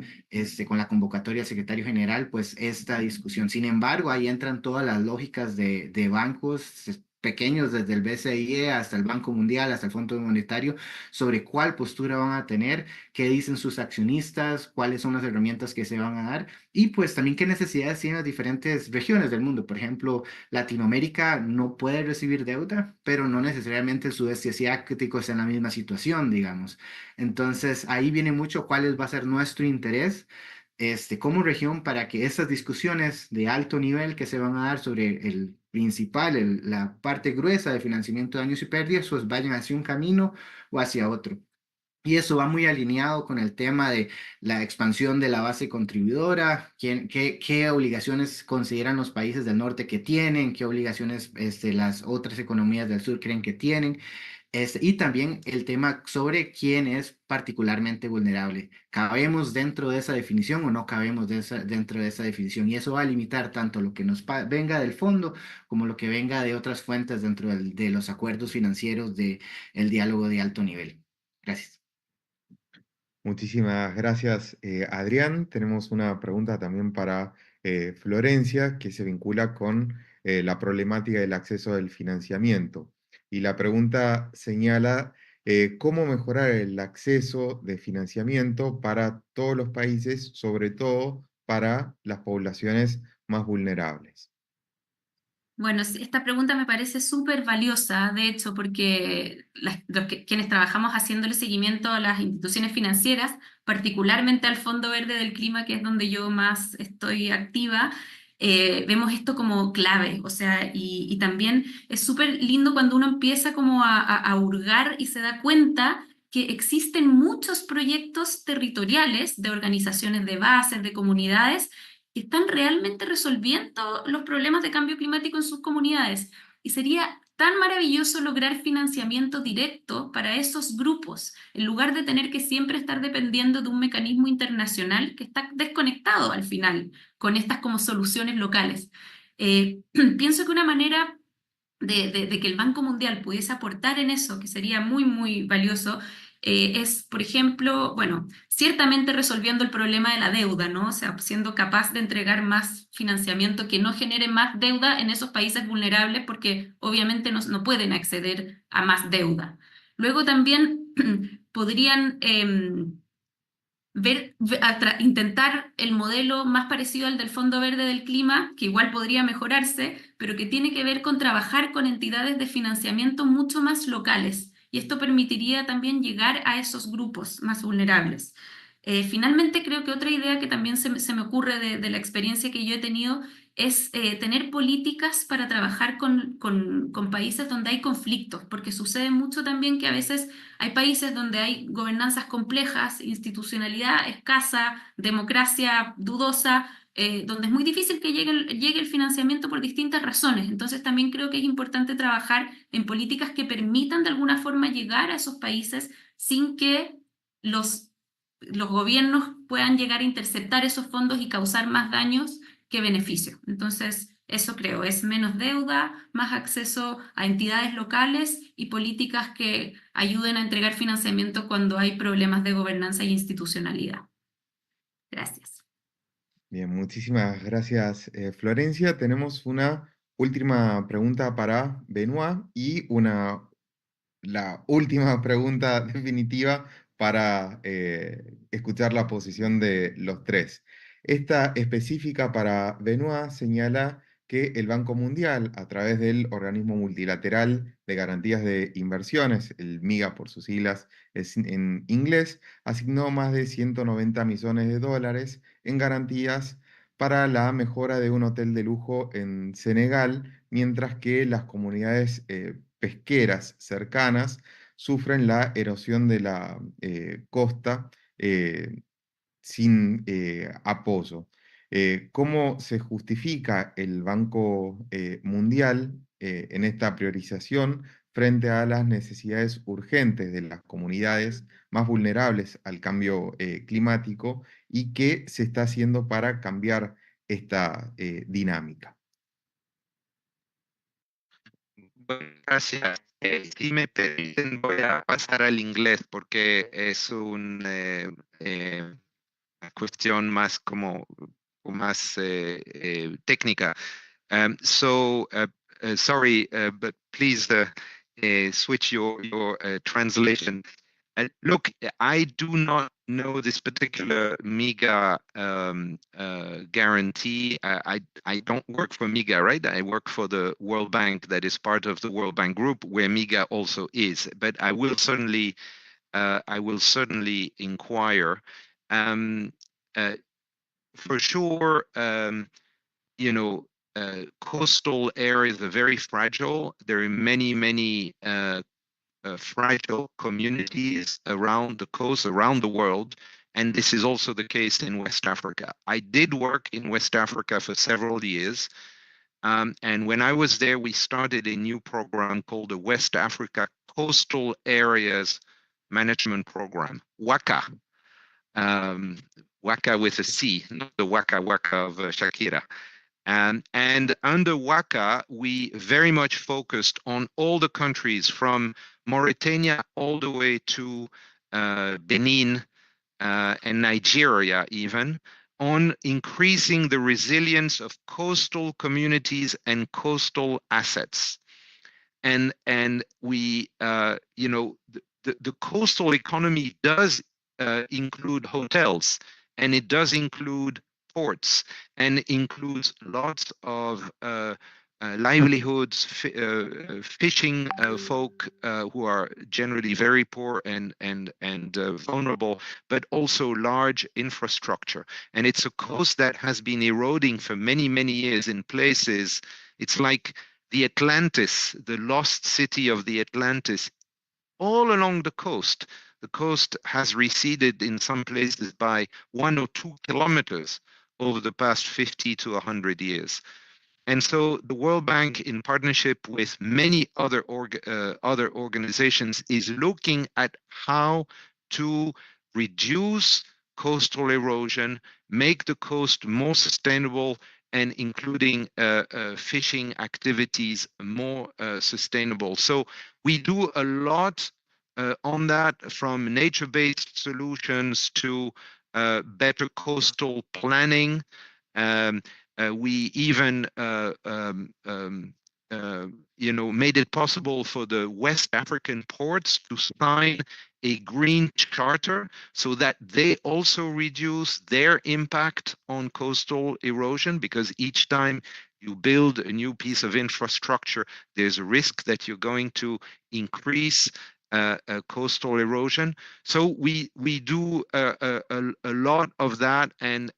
con la convocatoria del secretario general, pues esta discusión. Sin embargo, ahí entran todas las lógicas de bancos pequeños, desde el BCE hasta el Banco Mundial, hasta el Fondo Monetario, sobre cuál postura van a tener, qué dicen sus accionistas, cuáles son las herramientas que se van a dar, y pues también qué necesidades tienen las diferentes regiones del mundo. Por ejemplo, Latinoamérica no puede recibir deuda, pero no necesariamente el sudeste asiático está en la misma situación, digamos. Entonces, ahí viene mucho cuál va a ser nuestro interés como región, para que estas discusiones de alto nivel que se van a dar sobre el principal, la parte gruesa de financiamiento de daños y pérdidas, pues vayan hacia un camino o hacia otro. Y eso va muy alineado con el tema de la expansión de la base contribuidora, qué obligaciones consideran los países del norte que tienen, qué obligaciones las otras economías del sur creen que tienen. Y también el tema sobre quién es particularmente vulnerable. ¿Cabemos dentro de esa definición o no cabemos dentro de esa definición? Y eso va a limitar tanto lo que nos venga del fondo como lo que venga de otras fuentes dentro de los acuerdos financieros del diálogo de alto nivel. Gracias. Muchísimas gracias, Adrián. Tenemos una pregunta también para Florencia, que se vincula con la problemática del acceso al financiamiento. Y la pregunta señala cómo mejorar el acceso de financiamiento para todos los países, sobre todo para las poblaciones más vulnerables. Bueno, sí, esta pregunta me parece súper valiosa, de hecho, porque quienes trabajamos haciéndole seguimiento a las instituciones financieras, particularmente al Fondo Verde del Clima, que es donde yo más estoy activa, vemos esto como clave, o sea, y también es súper lindo cuando uno empieza como a hurgar y se da cuenta que existen muchos proyectos territoriales de organizaciones de bases, de comunidades, que están realmente resolviendo los problemas de cambio climático en sus comunidades. Y sería tan maravilloso lograr financiamiento directo para esos grupos, en lugar de tener que siempre estar dependiendo de un mecanismo internacional que está desconectado al final con estas como soluciones locales. Pienso que una manera de que el Banco Mundial pudiese aportar en eso, que sería muy, muy valioso, es, por ejemplo, bueno, ciertamente resolviendo el problema de la deuda, ¿no? O sea, siendo capaz de entregar más financiamiento que no genere más deuda en esos países vulnerables, porque obviamente no pueden acceder a más deuda. Luego también podrían intentar el modelo más parecido al del Fondo Verde del Clima, que igual podría mejorarse, pero que tiene que ver con trabajar con entidades de financiamiento mucho más locales. Y esto permitiría también llegar a esos grupos más vulnerables. Finalmente, creo que otra idea que también se me ocurre de la experiencia que yo he tenido es tener políticas para trabajar con países donde hay conflictos, porque sucede mucho también que a veces hay países donde hay gobernanzas complejas, institucionalidad escasa, democracia dudosa, donde es muy difícil que llegue el financiamiento por distintas razones. Entonces también creo que es importante trabajar en políticas que permitan de alguna forma llegar a esos países sin que los gobiernos puedan llegar a interceptar esos fondos y causar más daños que beneficios. Entonces, eso creo, es menos deuda, más acceso a entidades locales y políticas que ayuden a entregar financiamiento cuando hay problemas de gobernanza e institucionalidad. Gracias. Bien, muchísimas gracias, Florencia. Tenemos una última pregunta para Benoit y la última pregunta definitiva para escuchar la posición de los tres. Esta específica para Benoit señala que el Banco Mundial, a través del Organismo Multilateral de Garantías de Inversiones, el MIGA por sus siglas en inglés, asignó más de 190 millones de dólares en garantías para la mejora de un hotel de lujo en Senegal, mientras que las comunidades pesqueras cercanas sufren la erosión de la costa sin apoyo. ¿Cómo se justifica el Banco Mundial en esta priorización frente a las necesidades urgentes de las comunidades más vulnerables al cambio climático y qué se está haciendo para cambiar esta dinámica? Bueno, gracias. Si me permiten, voy a pasar al inglés porque es una cuestión más como más técnica. Sorry, but please switch your translation. Look, I do not know this particular MIGA guarantee. I don't work for MIGA, right? I work for the World Bank, that is part of the World Bank Group, where MIGA also is. But I will certainly inquire. For sure, coastal areas are very fragile. There are many fragile communities around the coast, around the world, and this is also the case in West Africa. I did work in West Africa for several years, and when I was there, we started a new program called the West Africa Coastal Areas Management Program, WACA. WACA with a C, not the Waka Waka of Shakira. And under WACA, we very much focused on all the countries from Mauritania all the way to Benin and Nigeria even, on increasing the resilience of coastal communities and coastal assets. And we, the coastal economy does include hotels, and it does include ports, and includes lots of livelihoods, fishing folk who are generally very poor and vulnerable, but also large infrastructure. And it's a coast that has been eroding for many years in places. It's like the Atlantis, the lost city of the Atlantis, all along the coast. The coast has receded in some places by 1 or 2 kilometers over the past 50 to 100 years. And so the World Bank, in partnership with many other organizations, is looking at how to reduce coastal erosion, make the coast more sustainable, and including fishing activities more sustainable. So we do a lot on that, from nature-based solutions to better coastal planning. We even made it possible for the West African ports to sign a green charter so that they also reduce their impact on coastal erosion, because each time you build a new piece of infrastructure, there's a risk that you're going to increase coastal erosion. So we do a lot of that, and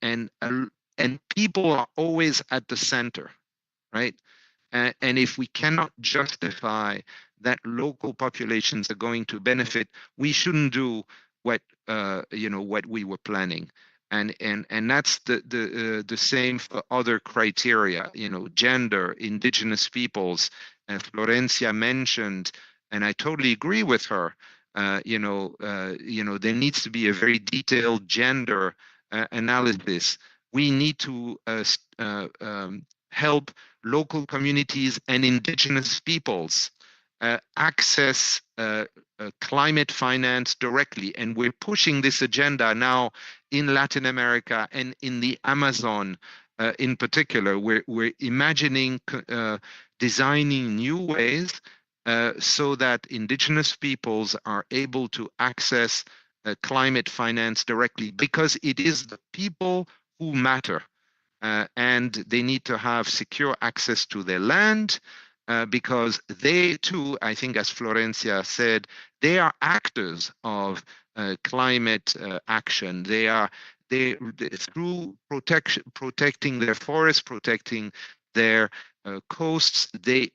people are always at the center, right? And if we cannot justify that local populations are going to benefit, we shouldn't do what we were planning. And that's the same for other criteria, you know, gender, indigenous peoples. And Florencia mentioned, and I totally agree with her. You know, there needs to be a very detailed gender analysis. We need to help local communities and indigenous peoples access climate finance directly. And we're pushing this agenda now in Latin America and in the Amazon in particular. We're imagining designing new ways so that indigenous peoples are able to access climate finance directly, because it is the people who matter. And they need to have secure access to their land, because they too, I think, as Florencia said, they are actors of climate action. They through protecting their forests, protecting their coasts, they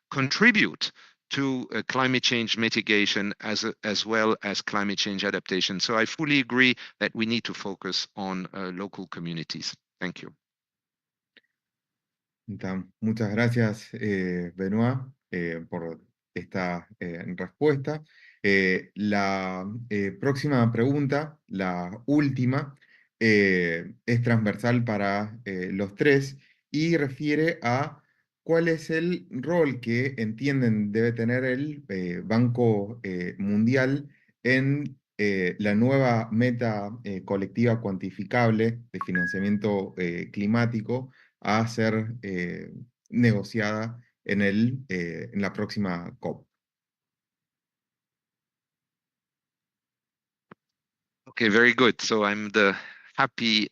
contribute to climate change mitigation as well as climate change adaptation. So I fully agree that we need to focus on local communities. Thank you. Muchas gracias, Benoit, por esta respuesta. La próxima pregunta, la última, es transversal para los tres y refiere a cuál es el rol que entienden debe tener el Banco Mundial en la nueva meta colectiva cuantificable de financiamiento climático a ser negociada en la próxima COP. Okay, very good. So I'm the happy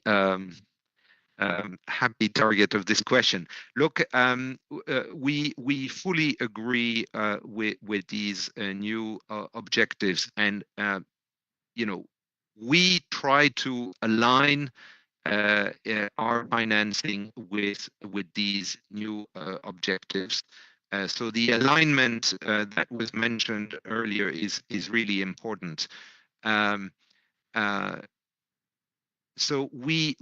happy target of this question. Look, we fully agree with these new objectives, and you know, we try to align our financing with these new objectives. So the alignment that was mentioned earlier is really important. So we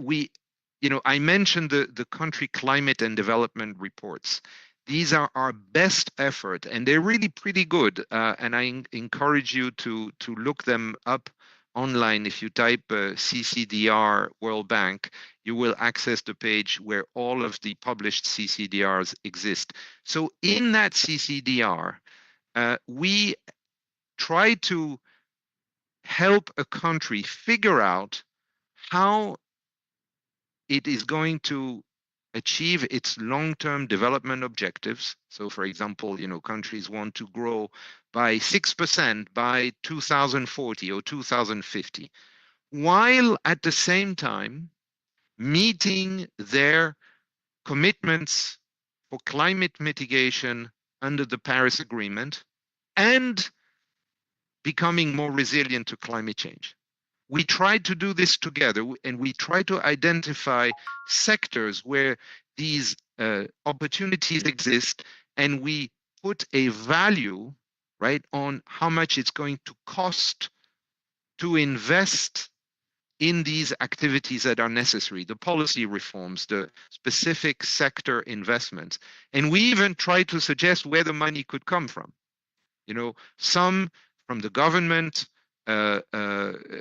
you know, I mentioned the country climate and development reports. These are our best effort, and they're really pretty good. And I encourage you to look them up online. If you type CCDR World Bank, you will access the page where all of the published CCDRs exist. So in that CCDR, we try to help a country figure out how it is going to achieve its long-term development objectives. So for example, you know, countries want to grow by 6% by 2040 or 2050, while at the same time meeting their commitments for climate mitigation under the Paris Agreement and becoming more resilient to climate change. We try to do this together, and we try to identify sectors where these opportunities exist, and we put a value, right, on how much it's going to cost to invest in these activities that are necessary, the policy reforms, the specific sector investments. And we even try to suggest where the money could come from. You know, some from the government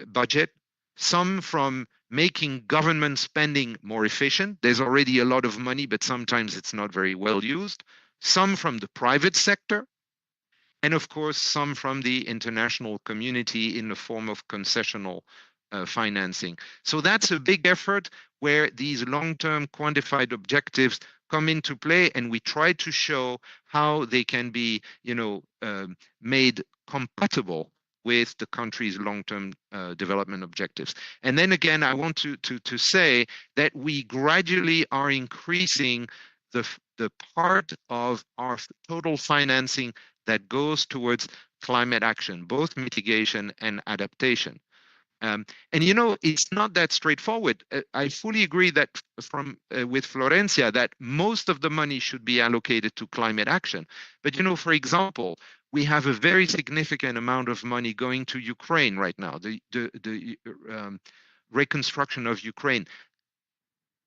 budget, some from making government spending more efficient. There's already a lot of money, but sometimes it's not very well used. Some from the private sector, and of course, some from the international community in the form of concessional financing. So that's a big effort where these long-term quantified objectives come into play, and we try to show how they can be, you know, made compatible with the country's long-term development objectives. And then again, I want to say that we gradually are increasing the part of our total financing that goes towards climate action, both mitigation and adaptation. And you know, it's not that straightforward. I fully agree that with Florencia that most of the money should be allocated to climate action. But you know, for example, we have a very significant amount of money going to Ukraine right now. The reconstruction of Ukraine.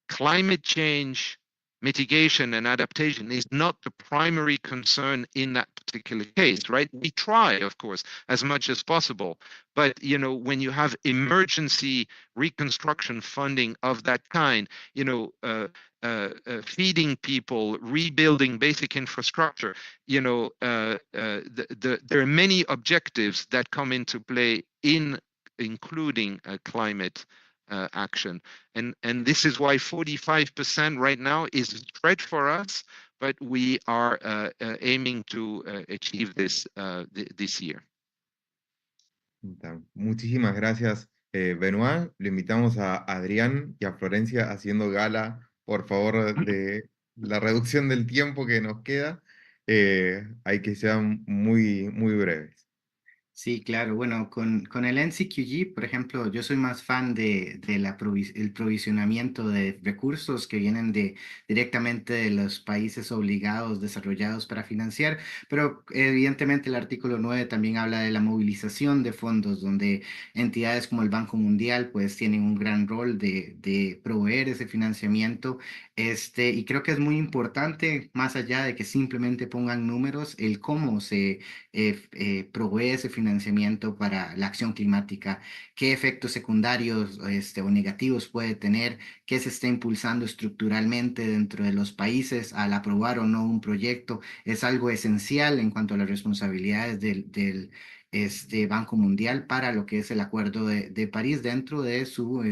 Climate change mitigation and adaptation is not the primary concern in that particular case, right? We try, of course, as much as possible, but you know, when you have emergency reconstruction funding of that kind, you know, feeding people, rebuilding basic infrastructure, you know, there are many objectives that come into play in including climate action. And this is why 45% right now is a stretch for us, but we are aiming to achieve this this year. Muchísimas gracias, Benoit. Le invitamos a Adrián y a Florencia haciendo gala, por favor, de la reducción del tiempo que nos queda. Hay que sean muy, muy breves. Sí, claro. Bueno, con el NCQG, por ejemplo, yo soy más fan de el provisionamiento de recursos que vienen directamente de los países obligados, desarrollados para financiar, pero evidentemente el artículo 9 también habla de la movilización de fondos, donde entidades como el Banco Mundial pues tienen un gran rol de proveer ese financiamiento. Y creo que es muy importante, más allá de que simplemente pongan números, el cómo se provee ese financiamiento para la acción climática, qué efectos secundarios o negativos puede tener, qué se está impulsando estructuralmente dentro de los países al aprobar o no un proyecto. Es algo esencial en cuanto a las responsabilidades del Banco Mundial para lo que es el Acuerdo de París dentro de su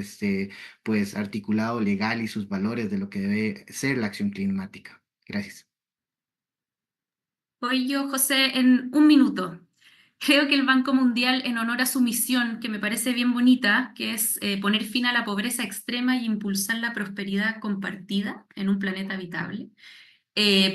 pues, articulado legal y sus valores de lo que debe ser la acción climática. Gracias. Hoy yo, José, en un minuto. Creo que el Banco Mundial, en honor a su misión, que me parece bien bonita, que es poner fin a la pobreza extrema y impulsar la prosperidad compartida en un planeta habitable,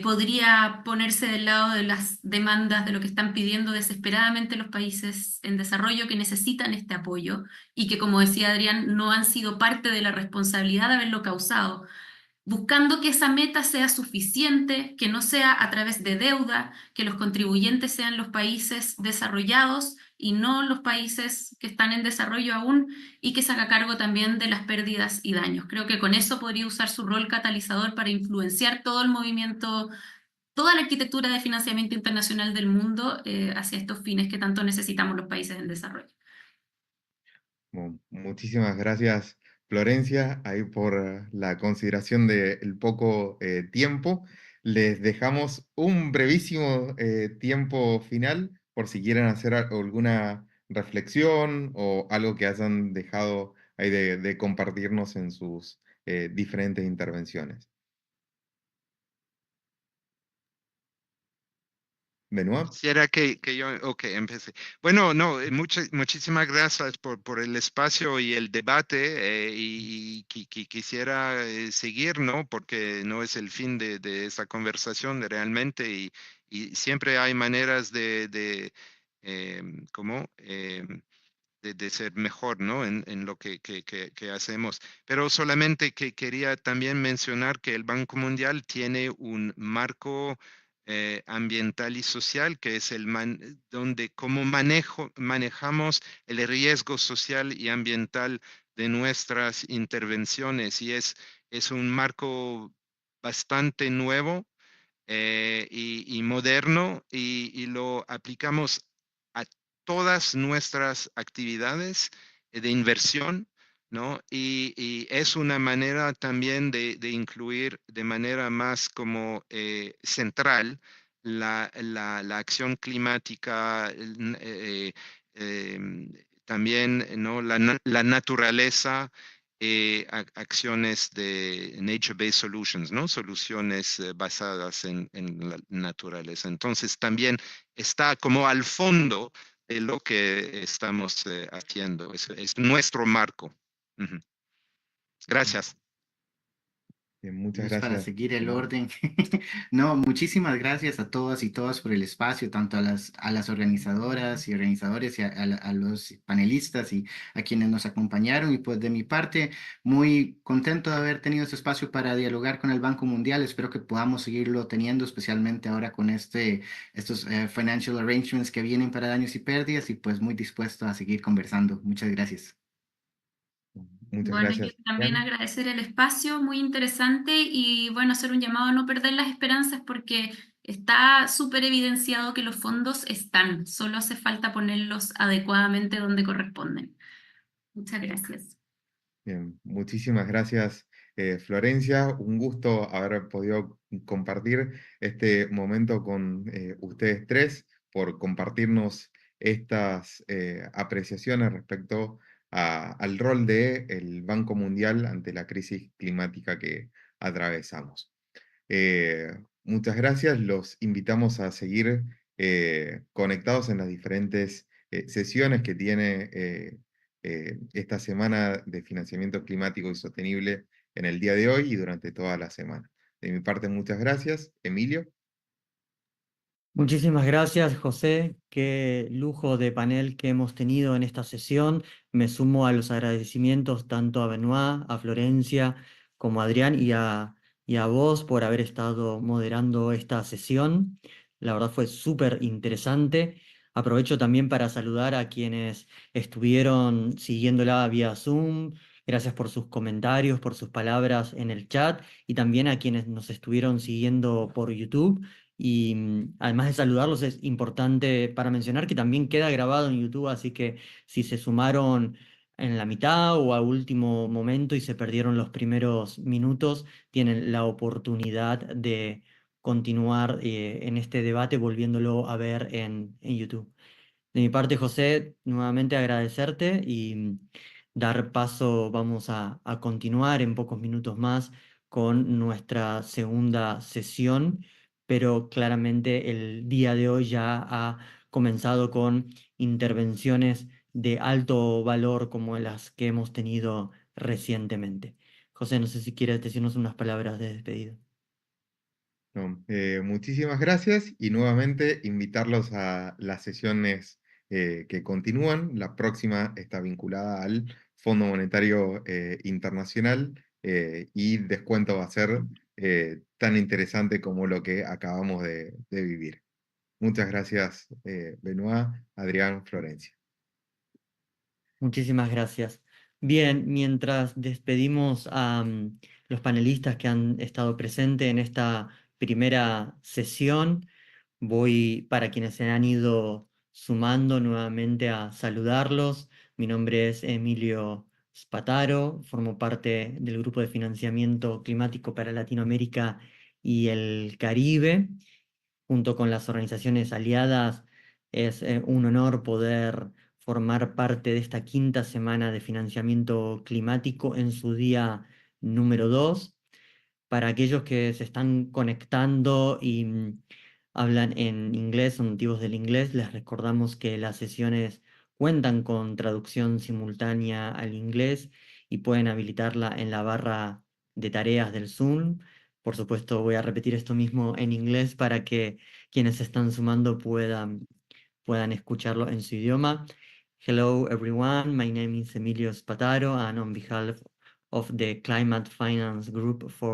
podría ponerse del lado de las demandas de lo que están pidiendo desesperadamente los países en desarrollo que necesitan este apoyo y que, como decía Adrián, no han sido parte de la responsabilidad de haberlo causado, buscando que esa meta sea suficiente, que no sea a través de deuda, que los contribuyentes sean los países desarrollados y no los países que están en desarrollo aún, y que se haga cargo también de las pérdidas y daños. Creo que con eso podría usar su rol catalizador para influenciar todo el movimiento, toda la arquitectura de financiamiento internacional del mundo hacia estos fines que tanto necesitamos los países en desarrollo. Muchísimas gracias, Florencia, ahí por la consideración del poco tiempo. Les dejamos un brevísimo tiempo final por si quieren hacer alguna reflexión o algo que hayan dejado ahí de compartirnos en sus diferentes intervenciones. Benoit. Quisiera que yo, ok, empecé. Bueno, no, muchísimas gracias por el espacio y el debate y quisiera seguir, ¿no? Porque no es el fin de esta conversación realmente y siempre hay maneras ¿cómo? De ser mejor, ¿no? En lo que hacemos. Pero solamente que quería también mencionar que el Banco Mundial tiene un marco ambiental y social, que es donde cómo manejamos el riesgo social y ambiental de nuestras intervenciones. Y es un marco bastante nuevo y moderno y lo aplicamos a todas nuestras actividades de inversión, ¿no? Y es una manera también de incluir de manera más como central la acción climática, también, ¿no? La naturaleza, acciones de nature-based solutions, ¿no? Soluciones basadas en la naturaleza. Entonces también está como al fondo de lo que estamos haciendo. Es nuestro marco. Ujú. Gracias. Muchas Es para gracias. seguir el orden. No, muchísimas gracias a todas y todas por el espacio, tanto a las organizadoras y organizadores y a los panelistas y a quienes nos acompañaron. Y pues de mi parte, muy contento de haber tenido este espacio para dialogar con el Banco Mundial. Espero que podamos seguirlo teniendo, especialmente ahora con estos financial arrangements que vienen para daños y pérdidas y pues muy dispuesto a seguir conversando. Muchas gracias. Muchas Bueno, yo gracias, también Adrián. agradecer el espacio, muy interesante y bueno, hacer un llamado a no perder las esperanzas porque está súper evidenciado que los fondos están, solo hace falta ponerlos adecuadamente donde corresponden. Muchas gracias. Bien, muchísimas gracias, Florencia. Un gusto haber podido compartir este momento con ustedes tres, por compartirnos estas apreciaciones respecto al rol del Banco Mundial ante la crisis climática que atravesamos. Muchas gracias. Los invitamos a seguir conectados en las diferentes sesiones que tiene esta semana de financiamiento climático y sostenible en el día de hoy y durante toda la semana. De mi parte, muchas gracias. Emilio. Muchísimas gracias, José. Qué lujo de panel que hemos tenido en esta sesión. Me sumo a los agradecimientos tanto a Benoit, a Florencia, como a Adrián y a vos por haber estado moderando esta sesión. La verdad fue súper interesante. Aprovecho también para saludar a quienes estuvieron siguiéndola vía Zoom. Gracias por sus comentarios, por sus palabras en el chat y también a quienes nos estuvieron siguiendo por YouTube. Y además de saludarlos, es importante para mencionar que también queda grabado en YouTube, así que si se sumaron en la mitad o a último momento y se perdieron los primeros minutos, tienen la oportunidad de continuar en este debate volviéndolo a ver en YouTube. De mi parte, José, nuevamente agradecerte y dar paso, vamos a continuar en pocos minutos más con nuestra segunda sesión, pero claramente el día de hoy ya ha comenzado con intervenciones de alto valor como las que hemos tenido recientemente. José, no sé si quieres decirnos unas palabras de despedida. No, muchísimas gracias y nuevamente invitarlos a las sesiones que continúan. La próxima está vinculada al Fondo Monetario Internacional y descuento va a ser tan interesante como lo que acabamos de vivir. Muchas gracias, Benoit, Adrián, Florencia. Muchísimas gracias. Bien, mientras despedimos a los panelistas que han estado presentes en esta primera sesión, voy para quienes se han ido sumando nuevamente a saludarlos. Mi nombre es Emilio Spataro, formo parte del Grupo de Financiamiento Climático para Latinoamérica y el Caribe. Junto con las organizaciones aliadas, es un honor poder formar parte de esta quinta semana de financiamiento climático en su día número 2. Para aquellos que se están conectando y hablan en inglés, son nativos del inglés, les recordamos que las sesiones cuentan con traducción simultánea al inglés y pueden habilitarla en la barra de tareas del Zoom. Por supuesto, voy a repetir esto mismo en inglés para que quienes se están sumando puedan escucharlo en su idioma. Hello everyone, my name is Emilio Spataro and on behalf of the Climate Finance Group for